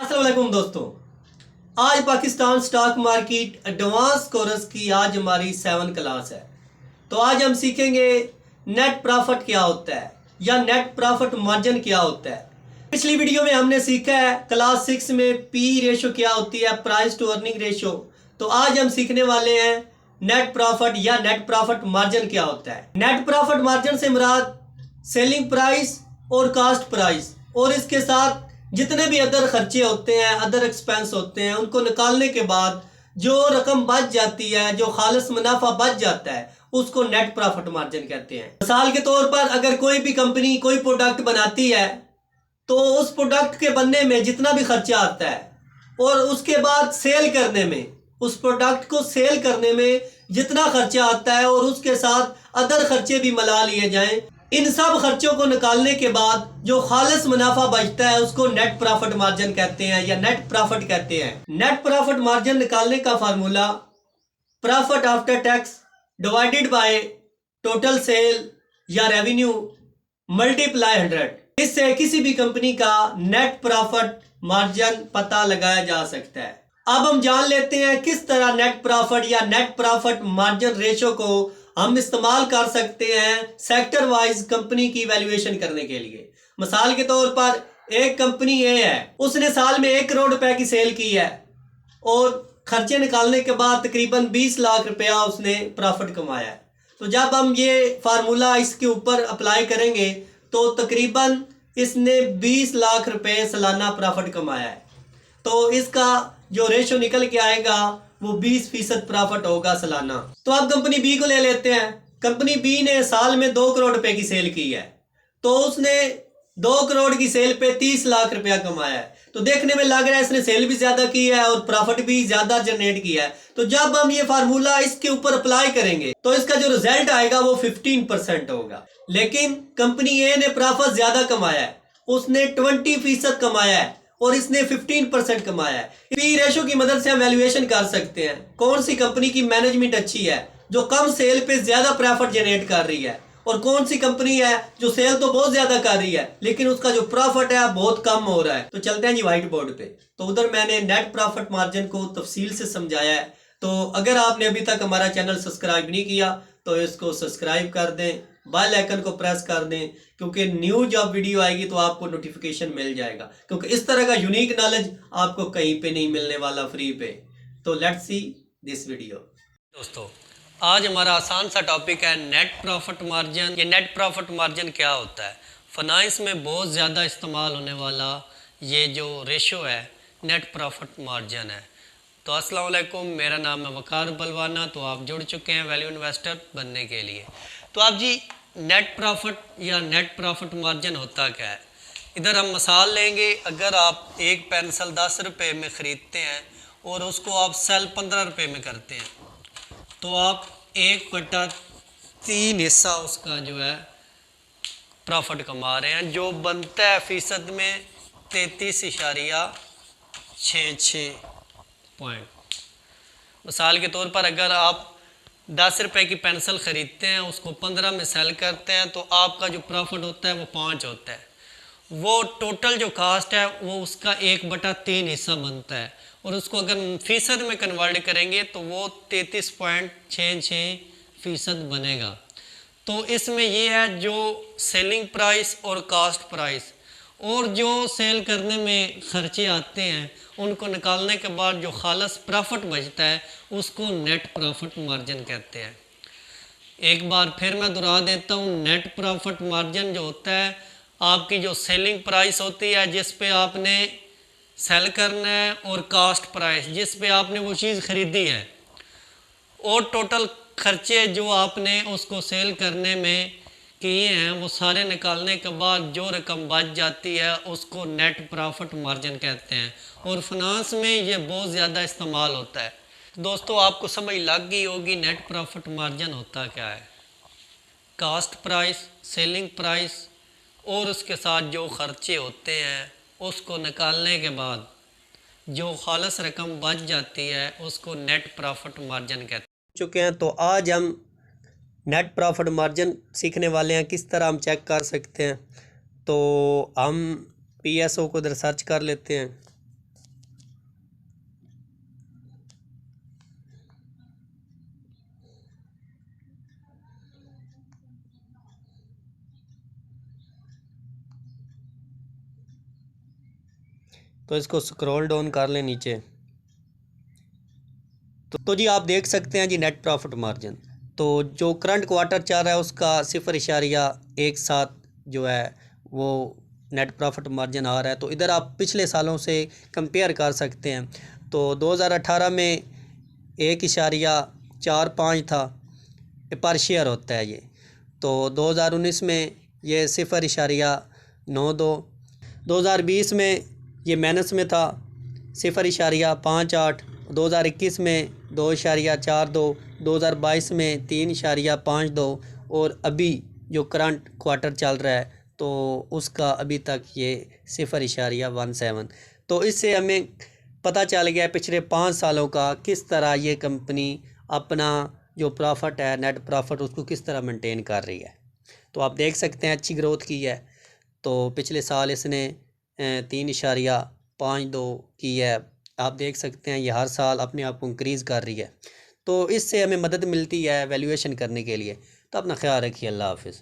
अस्सलाम वालेकुम दोस्तों। आज Pakistan stock market advance course की आज हमारी 7 क्लास है। तो आज हम सीखेंगे नेट प्रॉफिट क्या होता है या नेट प्रॉफिट मार्जिन क्या होता है। पिछली वीडियो में हमने सीखा है क्लास 6 में पी रेशो क्या होती है, प्राइस टू अर्निंग रेशो। तो आज हम सीखने वाले हैं नेट प्रॉफिट या नेट प्रॉफिट मार्जिन क्या होता है। नेट प्रॉफिट मार्जिन से मुराद सेलिंग प्राइस और कास्ट प्राइस और इसके साथ जितने भी अदर खर्चे होते हैं, अदर एक्सपेंस होते हैं, उनको निकालने के बाद जो रकम बच जाती है, जो खालिस मुनाफा बच जाता है, उसको नेट प्रॉफिट मार्जिन कहते हैं। मिसाल के तौर पर अगर कोई भी कंपनी कोई प्रोडक्ट बनाती है तो उस प्रोडक्ट के बनने में जितना भी खर्चा आता है और उसके बाद सेल करने में, उस प्रोडक्ट को सेल करने में जितना खर्चा आता है और उसके साथ अदर खर्चे भी मिला लिए जाएं, इन सब खर्चों को निकालने के बाद जो खालिस मुनाफा बचता है उसको नेट प्रॉफिट मार्जिन कहते हैं या नेट प्रॉफिट कहते हैं। नेट प्रॉफिट मार्जिन निकालने का formula profit after tax divided by total sale या रेवेन्यू मल्टीप्लाई 100। इससे किसी भी कंपनी का नेट प्रॉफिट मार्जिन पता लगाया जा सकता है। अब हम जान लेते हैं किस तरह नेट प्रॉफिट या नेट प्रॉफिट मार्जिन रेशो को हम इस्तेमाल कर सकते हैं सेक्टर वाइज कंपनी की वैल्यूएशन करने के लिए। मिसाल के तौर पर एक कंपनी ए है, उसने साल में 1 करोड़ रुपए की सेल की है और खर्चे निकालने के बाद तकरीबन 20 लाख रुपया उसने प्रॉफिट कमाया है। तो जब हम ये फार्मूला इसके ऊपर अप्लाई करेंगे तो तकरीबन इसने 20 लाख रुपए सालाना प्रॉफिट कमाया है। तो इसका जो रेशो निकल के आएगा वो 20% प्रॉफिट होगा सालाना। तो अब कंपनी बी को ले लेते हैं। कंपनी बी ने साल में 2 करोड़ रुपए की सेल की है, तो उसने 2 करोड़ की सेल पे 30 लाख रुपया कमाया है। तो देखने में लग रहा है इसने सेल भी ज्यादा की है और प्रॉफिट भी ज्यादा जनरेट किया है। तो जब हम ये फार्मूला इसके ऊपर अप्लाई करेंगे तो इसका जो रिजल्ट आएगा वो 15% होगा। लेकिन कंपनी ए ने प्रॉफिट ज्यादा कमाया है, उसने 20% कमाया है और इसने 15% कमाया है। पी रेशो की मदद से हम वैल्यूएशन कर सकते हैं कौन सी कंपनी की मैनेजमेंट अच्छी है जो कम सेल पे ज्यादा प्रॉफिट जनरेट कर रही है और कौन सी कंपनी है जो सेल तो बहुत ज्यादा कर रही है लेकिन उसका जो प्रॉफिट है बहुत कम हो रहा है। तो चलते हैं जी व्हाइट बोर्ड पे। तो उधर मैंने नेट प्रॉफिट मार्जिन को तफसील से समझाया है। तो अगर आपने अभी तक हमारा चैनल सब्सक्राइब नहीं किया तो इसको सब्सक्राइब कर दें, बेल आइकन को प्रेस कर दें, क्योंकि न्यू जब वीडियो आएगी तो आपको नोटिफिकेशन मिल जाएगा, क्योंकि इस तरह का यूनिक नॉलेज आपको कहीं पे नहीं मिलने वाला फ्री पे। तो लेट्स सी दिस वीडियो। दोस्तों आज हमारा आसान सा टॉपिक है नेट प्रॉफिट मार्जिन। ये नेट प्रॉफिट मार्जिन क्या होता है? फाइनेंस में बहुत ज़्यादा इस्तेमाल होने वाला ये जो रेशो है नेट प्रॉफिट मार्जिन है। तो अस्सलाम वालेकुम, मेरा नाम है वकार बलवाना। तो आप जुड़ चुके हैं वैल्यू इन्वेस्टर बनने के लिए। तो आप जी नेट प्रॉफिट या नेट प्रॉफिट मार्जिन होता क्या है? इधर हम मिसाल लेंगे। अगर आप एक पेंसिल 10 रुपये में ख़रीदते हैं और उसको आप सेल 15 रुपये में करते हैं तो आप 1/3 हिस्सा उसका जो है प्रॉफिट कमा रहे हैं, जो बनता है फीसद में 33.66 पॉइंट। मिसाल के तौर पर अगर आप 10 रुपये की पेंसिल ख़रीदते हैं, उसको 15 में सेल करते हैं तो आपका जो प्रॉफिट होता है वो 5 होता है। वो टोटल जो कास्ट है वो उसका 1/3 हिस्सा बनता है और उसको अगर फीसद में कन्वर्ट करेंगे तो वो 33.66% बनेगा। तो इसमें ये है जो सेलिंग प्राइस और कास्ट प्राइस और जो सेल करने में खर्चे आते हैं उनको निकालने के बाद जो खालस प्रॉफिट बचता है उसको नेट प्रॉफिट मार्जिन कहते हैं। एक बार फिर मैं दोहरा देता हूँ, नेट प्रॉफिट मार्जिन जो होता है आपकी जो सेलिंग प्राइस होती है जिस पे आपने सेल करना है और कास्ट प्राइस जिस पे आपने वो चीज़ ख़रीदी है और टोटल खर्चे जो आपने उसको सेल करने में किए हैं वो सारे निकालने के बाद जो रकम बच जाती है उसको नेट प्रॉफिट मार्जिन कहते हैं और फाइनेंस में ये बहुत ज़्यादा इस्तेमाल होता है। दोस्तों आपको समझ लग गई होगी नेट प्रॉफिट मार्जिन होता क्या है। कास्ट प्राइस, सेलिंग प्राइस और उसके साथ जो खर्चे होते हैं उसको निकालने के बाद जो खालस रकम बच जाती है उसको नेट प्रॉफिट मार्जिन कहते चुके हैं। तो आज हम नेट प्रॉफिट मार्जिन सीखने वाले हैं, किस तरह हम चेक कर सकते हैं। तो हम PSO को इधर सर्च कर लेते हैं। तो इसको स्क्रॉल डाउन कर लें नीचे। तो जी आप देख सकते हैं जी नेट प्रॉफिट मार्जिन। तो जो करंट क्वार्टर चल रहा है उसका 0.17 जो है वो नेट प्रॉफिट मार्जिन आ रहा है। तो इधर आप पिछले सालों से कंपेयर कर सकते हैं। तो 2018 में 1.45 था पर शेयर होता है ये। तो 2019 में ये 0.92, 2020 में ये माइनस में था 0.58, 2021 में 2.42, 2022 में 3.52 और अभी जो करंट क्वार्टर चल रहा है तो उसका अभी तक ये 0.17। तो इससे हमें पता चल गया पिछले 5 सालों का किस तरह ये कंपनी अपना जो प्रॉफिट है नेट प्रॉफिट उसको किस तरह मेंटेन कर रही है। तो आप देख सकते हैं अच्छी ग्रोथ की है। तो पिछले साल इसने 3.52 की है। आप देख सकते हैं ये हर साल अपने आप को इंक्रीज़ कर रही है। तो इससे हमें मदद मिलती है वैल्यूएशन करने के लिए। तो अपना ख्याल रखिए। अल्लाह हाफिज़।